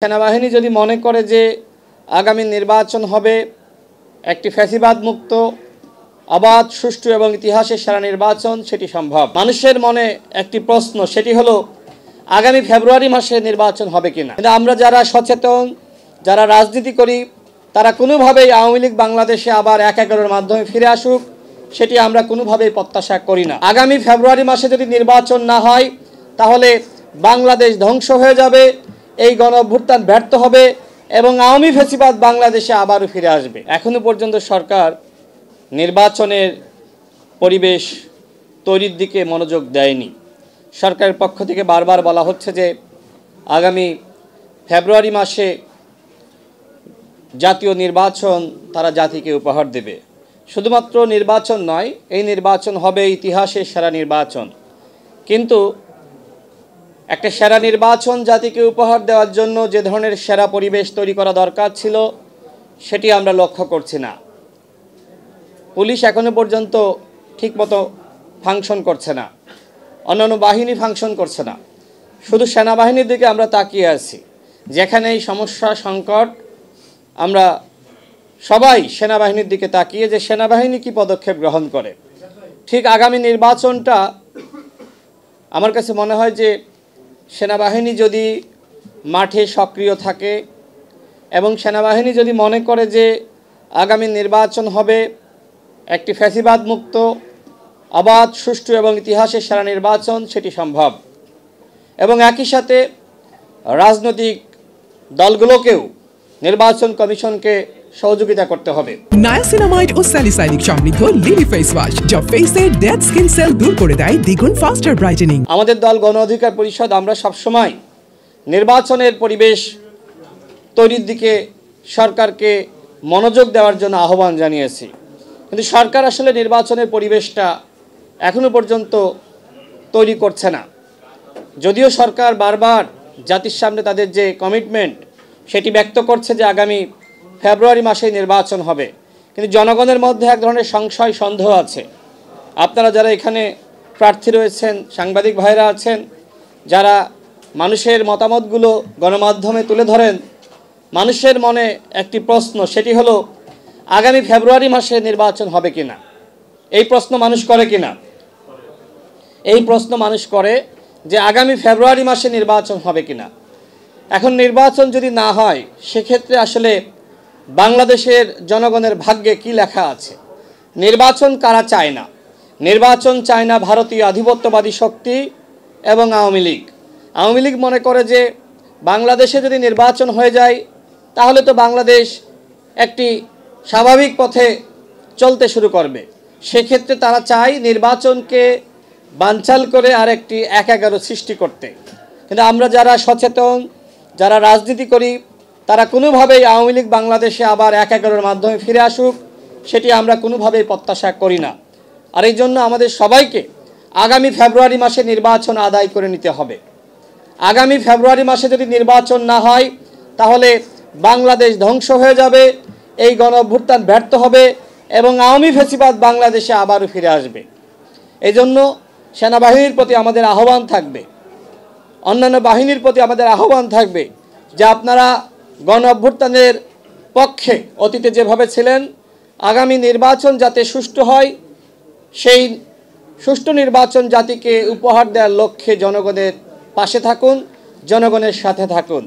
সেনাবাহিনী যদি মনে করে যে আগামী নির্বাচন হবে একটি ফ্যাসিবাদ মুক্ত অবাধ সুষ্ঠু এবং ইতিহাসের সেরা নির্বাচন, সেটি সম্ভব। মানুষের মনে একটি প্রশ্ন, সেটি হলো আগামী ফেব্রুয়ারি মাসে নির্বাচন হবে কিনা। কিন্তু আমরা যারা সচেতন, যারা রাজনীতি করি, তারা কোনোভাবেই আওয়ামী লীগ বাংলাদেশে আবার ১/১১-এর মাধ্যমে ফিরে আসুক, সেটি আমরা কোনোভাবেই প্রত্যাশা করি না। আগামী ফেব্রুয়ারি মাসে যদি নির্বাচন না হয়, তাহলে বাংলাদেশ ধ্বংস হয়ে যাবে, এই গণঅভ্যুত্থান ব্যর্থ হবে এবং আওয়ামী ফ্যাসিবাদ বাংলাদেশে আবারও ফিরে আসবে। এখনো পর্যন্ত সরকার নির্বাচনের পরিবেশ তৈরির দিকে মনোযোগ দেয়নি। সরকারের পক্ষ থেকে বারবার বলা হচ্ছে যে আগামী ফেব্রুয়ারি মাসে জাতীয় নির্বাচন তারা জাতিকে উপহার দেবে। শুধুমাত্র নির্বাচন নয়, এই নির্বাচন হবে ইতিহাসের সেরা নির্বাচন। কিন্তু একটা সেরা নির্বাচন জাতিকে উপহার দেওয়ার জন্য যে ধরনের সেরা পরিবেশ তৈরি করা দরকার ছিল, সেটি আমরা লক্ষ্য করছি না। পুলিশ এখনো পর্যন্ত ঠিকমতো ফাংশন করছে না, অন্যান্য বাহিনী ফাংশন করছে না, শুধু সেনাবাহিনীর দিকে আমরা তাকিয়ে আছি। যেখানে এই সমস্যা সংকট, আমরা সবাই সেনাবাহিনীর দিকে তাকিয়ে যে সেনাবাহিনী কি পদক্ষেপ গ্রহণ করে। ঠিক আগামী নির্বাচনটা আমার কাছে মনে হয় যে সেনাবাহিনী যদি মাঠে সক্রিয় থাকে এবং সেনাবাহিনী যদি মনে করে যে আগামী নির্বাচন হবে একটি ফ্যাসিবাদ মুক্ত অবাধ সুষ্ঠু এবং ইতিহাসের সেরা নির্বাচন, সেটি সম্ভব। এবং একই সাথে রাজনৈতিক দলগুলোকেও নির্বাচন কমিশনকে সহযোগিতা করতে হবে। নায়াসিনামাইড ও স্যালিসাইলিক সমৃদ্ধ লিলি ফেস ওয়াশ, যা ফেসের ডেড স্কিন সেল দূর করে দেয় দ্বিগুণ ফাস্টার ব্রাইটেনিং। আমাদের দল গণ অধিকার পরিষদ আমরা সবসময় নির্বাচনের পরিবেশ তৈরির দিকে সরকারকে মনোযোগ দেওয়ার জন্য আহ্বান জানিয়েছি। কিন্তু সরকার আসলে নির্বাচনের পরিবেশটা এখনো পর্যন্ত তৈরি করছে না। যদিও সরকার বারবার জাতির সামনে তাদের যে কমিটমেন্ট, সেটি ব্যক্ত করছে যে আগামী ফেব্রুয়ারি মাসে নির্বাচন হবে, কিন্তু জনগণের মধ্যে এক ধরনের সংশয় সন্দেহ আছে। আপনারা যারা এখানে প্রার্থী রয়েছেন, সাংবাদিক ভাইরা আছেন, যারা মানুষের মতামতগুলো গণমাধ্যমে তুলে ধরেন, মানুষের মনে একটি প্রশ্ন, সেটি হলো আগামী ফেব্রুয়ারি মাসে নির্বাচন হবে কিনা। এই প্রশ্ন মানুষ করে কিনা? এই প্রশ্ন মানুষ করে যে আগামী ফেব্রুয়ারি মাসে নির্বাচন হবে কিনা। এখন নির্বাচন যদি না হয়, সেক্ষেত্রে আসলে বাংলাদেশের জনগণের ভাগ্যে কি লেখা আছে? নির্বাচন কারা চায় না? নির্বাচন চায় না ভারতীয় আধিপত্যবাদী শক্তি এবং আওয়ামী লীগ। আওয়ামী লীগ মনে করে যে বাংলাদেশে যদি নির্বাচন হয়ে যায়, তাহলে তো বাংলাদেশ একটি স্বাভাবিক পথে চলতে শুরু করবে। সেক্ষেত্রে তারা চায় নির্বাচনকে বানচাল করে আরেকটি ১/১১ সৃষ্টি করতে। কিন্তু আমরা যারা সচেতন, যারা রাজনীতি করি, তারা কোনোভাবেই আওয়ামী লীগ বাংলাদেশে আবার ১/১১-এর মাধ্যমে ফিরে আসুক, সেটি আমরা কোনোভাবেই প্রত্যাশা করি না। আর এই জন্য আমাদের সবাইকে আগামী ফেব্রুয়ারি মাসে নির্বাচন আদায় করে নিতে হবে। আগামী ফেব্রুয়ারি মাসে যদি নির্বাচন না হয়, তাহলে বাংলাদেশ ধ্বংস হয়ে যাবে, এই গণঅভ্যুত্থান ব্যর্থ হবে এবং আওয়ামী ফ্যাসিবাদ বাংলাদেশে আবারও ফিরে আসবে। এই জন্য সেনাবাহিনীর প্রতি আমাদের আহ্বান থাকবে, অন্যান্য বাহিনীর প্রতি আমাদের আহ্বান থাকবে যে আপনারা গণঅভ্যুত্থানের পক্ষে অতীতে যেভাবে ছিলেন, আগামী নির্বাচন যাতে সুষ্ঠু হয়, সেই সুষ্ঠু নির্বাচন জাতিকে উপহার দেওয়ার লক্ষ্যে জনগণের পাশে থাকুন, জনগণের সাথে থাকুন।